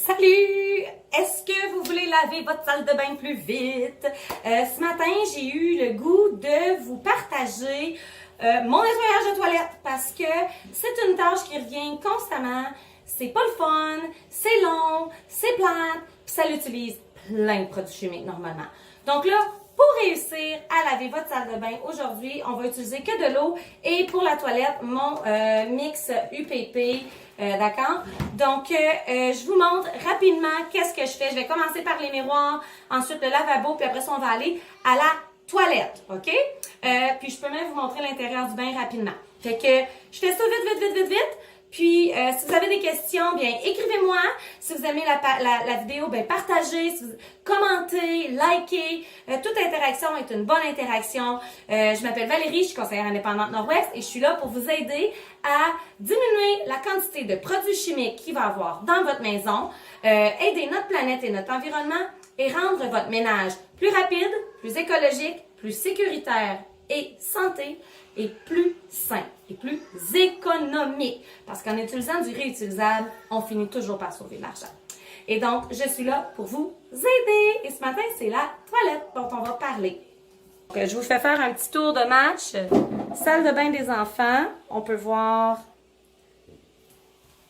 Salut! Est-ce que vous voulez laver votre salle de bain plus vite? Ce matin, j'ai eu le goût de vous partager mon nettoyage de toilette parce que c'est une tâche qui revient constamment. C'est pas le fun, c'est long, c'est plate, puis ça l'utilise plein de produits chimiques normalement. Donc là, pour réussir à laver votre salle de bain, aujourd'hui, on va utiliser que de l'eau et pour la toilette, mon mix UPP, d'accord? Donc, je vous montre rapidement qu'est-ce que je fais. Je vais commencer par les miroirs, ensuite le lavabo, puis après ça, on va aller à la toilette, OK? Puis je peux même vous montrer l'intérieur du bain rapidement. Fait que je fais ça vite. Puis, si vous avez des questions, bien, écrivez-moi. Si vous aimez la vidéo, bien, partagez, commentez, likez. Toute interaction est une bonne interaction. Je m'appelle Valérie, je suis conseillère indépendante Nord-Ouest et je suis là pour vous aider à diminuer la quantité de produits chimiques qu'il va y avoir dans votre maison, aider notre planète et notre environnement et rendre votre ménage plus rapide, plus écologique, plus sécuritaire et santé et plus sain et plus économique. Parce qu'en utilisant du réutilisable, on finit toujours par sauver de l'argent. Et donc, je suis là pour vous aider. Et ce matin, c'est la toilette dont on va parler. Donc, je vous fais faire un petit tour de match. Salle de bain des enfants. On peut voir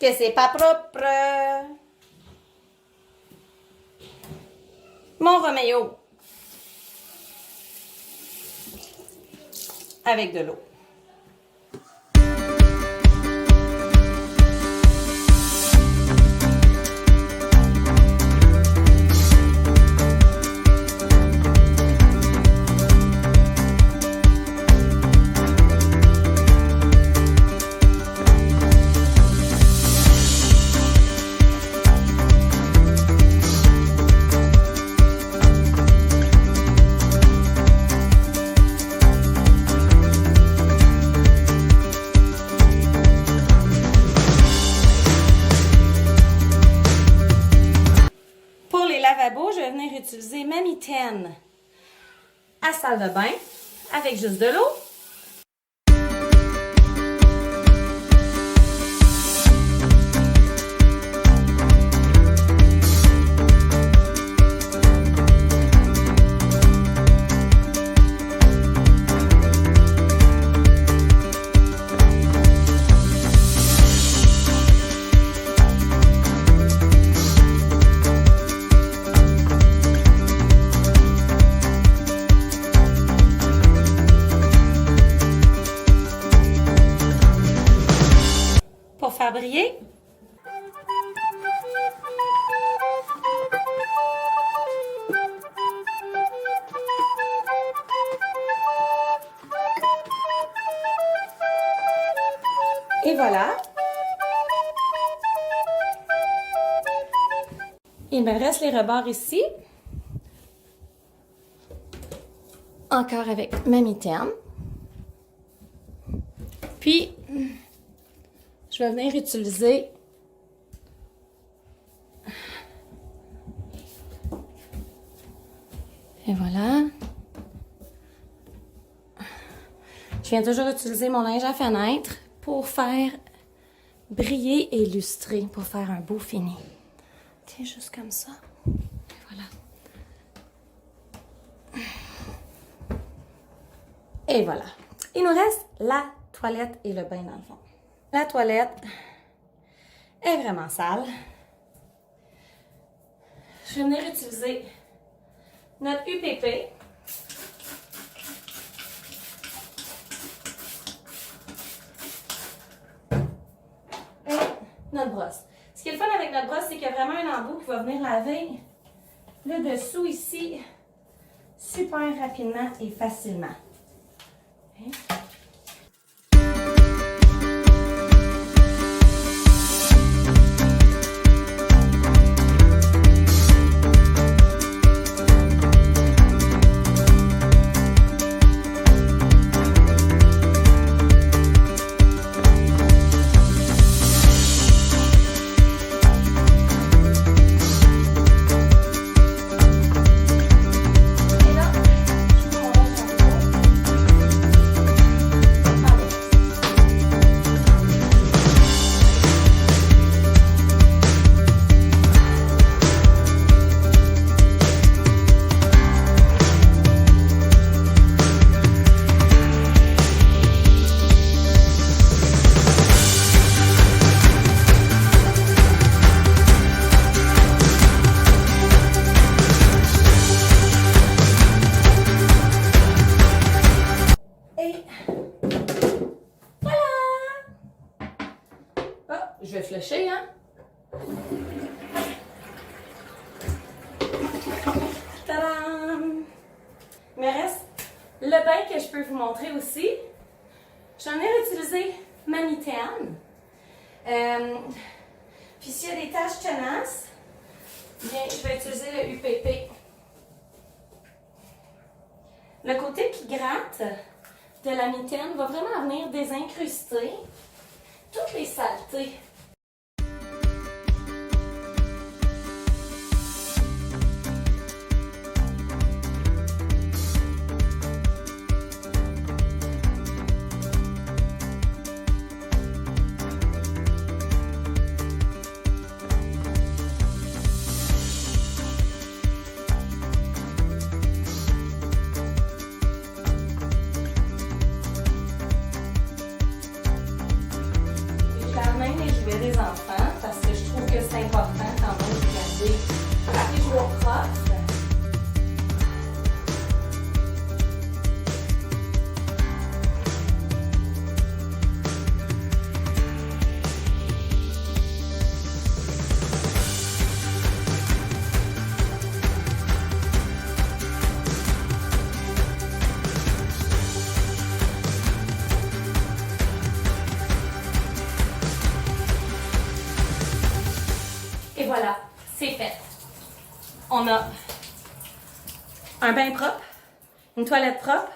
que c'est pas propre. Mon Roméo. Avec de l'eau. Je vais venir utiliser ma mitaine à salle de bain avec juste de l'eau. Pour faire briller. Et voilà. Il me reste les rebords ici. Encore avec ma mitaine. Puis, je vais venir utiliser et voilà. Je viens toujours utiliser mon linge à fenêtre pour faire briller et illustrer, pour faire un beau fini. Tiens, juste comme ça. Et voilà. Et voilà. Il nous reste la toilette et le bain dans le fond. La toilette est vraiment sale. Je vais venir utiliser notre UPP. Et notre brosse. Ce qui est le fun avec notre brosse, c'est qu'il y a vraiment un embout qui va venir laver le dessous ici super rapidement et facilement. Okay. je peux vous montrer aussi, j'en ai utilisé ma mitaine. Puis s'il y a des taches tenaces, bien, je vais utiliser le UPP. Le côté qui gratte de la mitaine va vraiment venir désincruster toutes les saletés. Des enfants parce que je trouve que c'est important quand même de garder les joueurs propres. Et voilà, c'est fait. On a un bain propre, une toilette propre,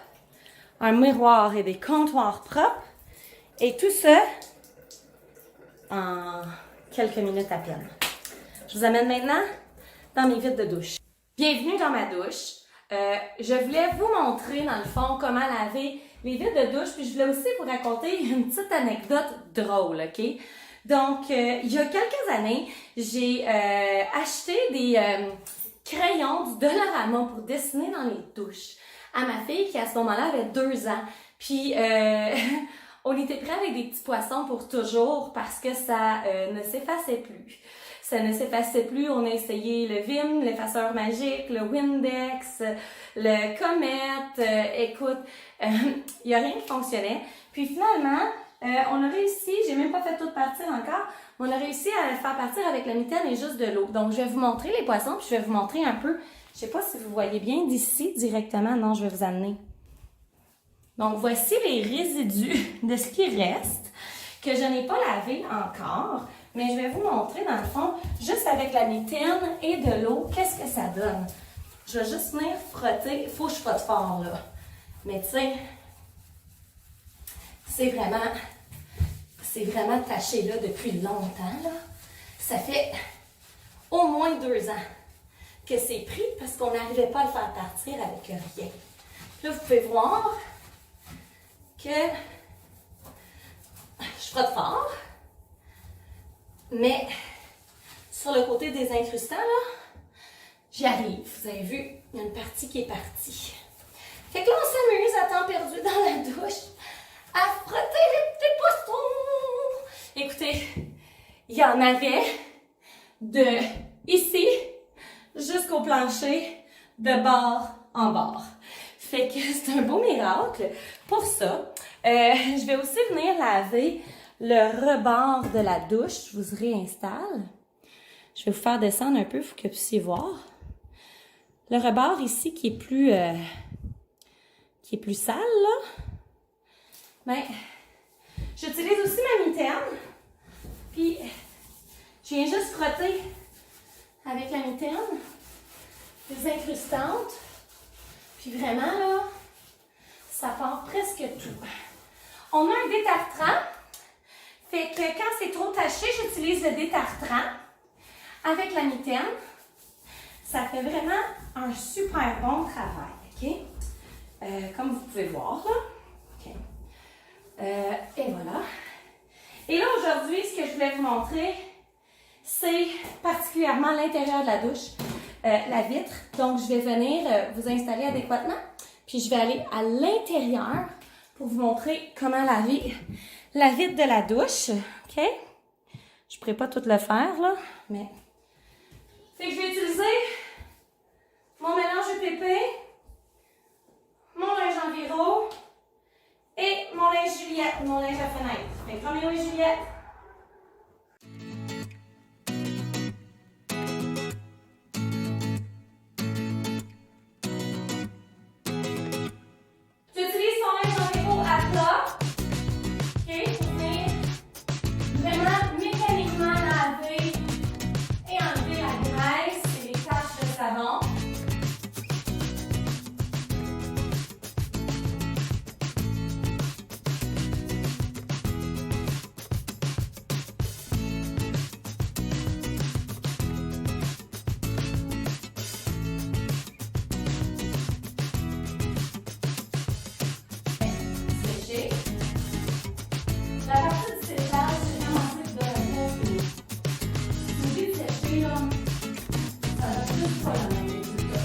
un miroir et des comptoirs propres. Et tout ça en quelques minutes à peine. Je vous amène maintenant dans mes vides de douche. Bienvenue dans ma douche. Je voulais vous montrer dans le fond comment laver les vides de douche. Puis je voulais aussi vous raconter une petite anecdote drôle, OK? Donc, il y a quelques années, j'ai acheté des crayons du Dollarama pour dessiner dans les douches à ma fille qui, à ce moment-là, avait 2 ans. Puis, on était prêts avec des petits poissons pour toujours parce que ça ne s'effaçait plus. Ça ne s'effaçait plus. On a essayé le Vim, l'effaceur magique, le Windex, le Comet. Écoute, il n'y a rien qui fonctionnait. Puis finalement, on a réussi, j'ai même pas fait tout partir encore, on a réussi à le faire partir avec la mitaine et juste de l'eau. Donc, je vais vous montrer les poissons, puis je vais vous montrer un peu, je sais pas si vous voyez bien d'ici directement, non, je vais vous amener. Donc, voici les résidus de ce qui reste, que je n'ai pas lavé encore, mais je vais vous montrer dans le fond, juste avec la mitaine et de l'eau, qu'est-ce que ça donne. Je vais juste venir frotter, il faut que je frotte fort là, mais tu sais, c'est vraiment taché là depuis longtemps. Là. Ça fait au moins 2 ans que c'est pris parce qu'on n'arrivait pas à le faire partir avec rien. Là, vous pouvez voir que je frotte fort, mais sur le côté des incrustants, là, j'y arrive. Vous avez vu, il y a une partie qui est partie. Fait que là, on s'amuse à temps perdu dans la douche à frotter les petits poissons. Écoutez, il y en avait de ici jusqu'au plancher, de bord en bord. Fait que c'est un beau miracle pour ça. Je vais aussi venir laver le rebord de la douche. Je vous réinstalle. Je vais vous faire descendre un peu pour que vous puissiez voir. Le rebord ici qui est plus sale, là. Ben, j'utilise aussi ma mitaine, puis je viens juste frotter avec la mitaine, des incrustantes, puis vraiment là, ça part presque tout. On a un détartrant, fait que quand c'est trop taché, j'utilise le détartrant avec la mitaine. Ça fait vraiment un super bon travail, OK? Comme vous pouvez voir, là. OK. Et voilà. Et là, aujourd'hui, ce que je voulais vous montrer, c'est particulièrement l'intérieur de la douche, la vitre. Donc, je vais venir vous installer adéquatement. Puis, je vais aller à l'intérieur pour vous montrer comment laver la vitre de la douche. OK? Je ne pourrais pas tout le faire, là, mais... Fait que je vais utiliser mon mélange UPP, mon linge Enviro, et mon linge Juliette, mon linge à fenêtre. Fait que Roméo et Juliette. J'utilise changer, là, ça va juste pas le même résultat.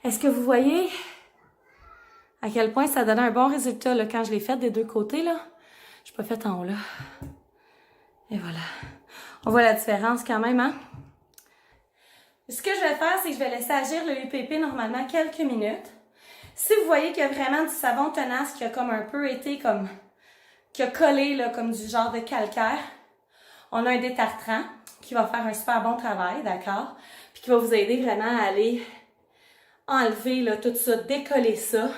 Est-ce que vous voyez à quel point ça donnait un bon résultat là, quand je l'ai fait des deux côtés? Là? Je n'ai pas fait en haut là. Et voilà. On voit la différence quand même, hein? Ce que je vais faire, c'est que je vais laisser agir le UPP normalement quelques minutes. Si vous voyez qu'il y a vraiment du savon tenace qui a comme un peu été comme... qui a collé là, comme du genre de calcaire, on a un détartrant qui va faire un super bon travail, d'accord? Puis qui va vous aider vraiment à aller enlever là, tout ça, décoller ça,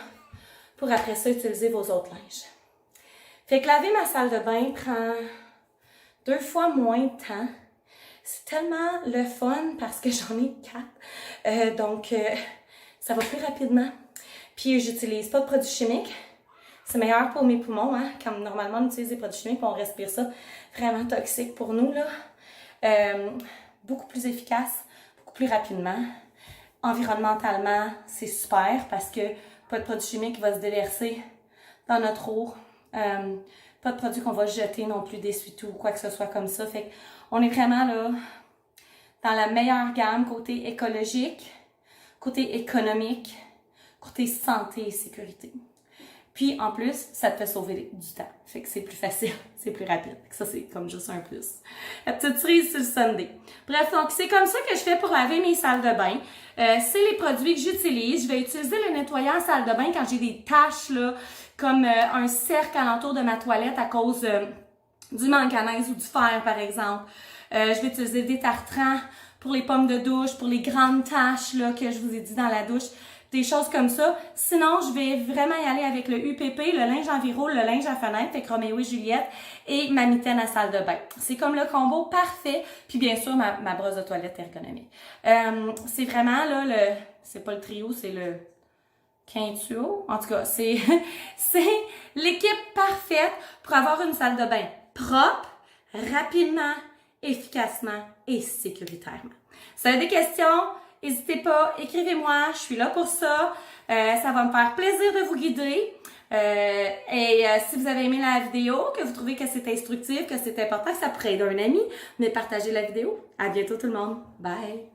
pour après ça utiliser vos autres linges. Fait que laver ma salle de bain prend 2 fois moins de temps. C'est tellement le fun parce que j'en ai 4. Donc, ça va plus rapidement. Puis, j'utilise pas de produits chimiques. C'est meilleur pour mes poumons, hein. Comme normalement, on utilise des produits chimiques, on respire ça. Vraiment toxique pour nous, là. Beaucoup plus efficace, beaucoup plus rapidement. Environnementalement, c'est super parce que pas de produit chimique qui va se déverser dans notre eau. Pas de produits qu'on va jeter non plus, d'essuie-tout ou quoi que ce soit comme ça. Fait qu'on est vraiment là dans la meilleure gamme côté écologique, côté économique, côté santé et sécurité. Puis en plus, ça te fait sauver du temps. Fait que c'est plus facile, c'est plus rapide. Fait que ça, c'est comme juste un plus. La petite cerise sur le Sunday. Bref, donc c'est comme ça que je fais pour laver mes salles de bain. C'est les produits que j'utilise. Je vais utiliser le nettoyant salle de bain quand j'ai des taches là, comme un cercle alentour de ma toilette à cause du manganèse ou du fer, par exemple. Je vais utiliser des tartrans pour les pommes de douche, pour les grandes taches là, que je vous ai dit dans la douche. Des choses comme ça. Sinon, je vais vraiment y aller avec le UPP, le linge enviro, le linge à fenêtre, fait que Roméo et Juliette, et ma mitaine à salle de bain. C'est comme le combo parfait. Puis bien sûr, ma brosse de toilette ergonomique. C'est vraiment là, c'est pas le trio, c'est le quintuo. En tout cas, c'est l'équipe parfaite pour avoir une salle de bain propre, rapidement, efficacement et sécuritairement. Si vous avez des questions, n'hésitez pas, écrivez-moi, je suis là pour ça. Ça va me faire plaisir de vous guider. Si vous avez aimé la vidéo, que vous trouvez que c'est instructif, que c'est important, que ça pourrait aider un ami, mais partagez la vidéo. À bientôt tout le monde. Bye!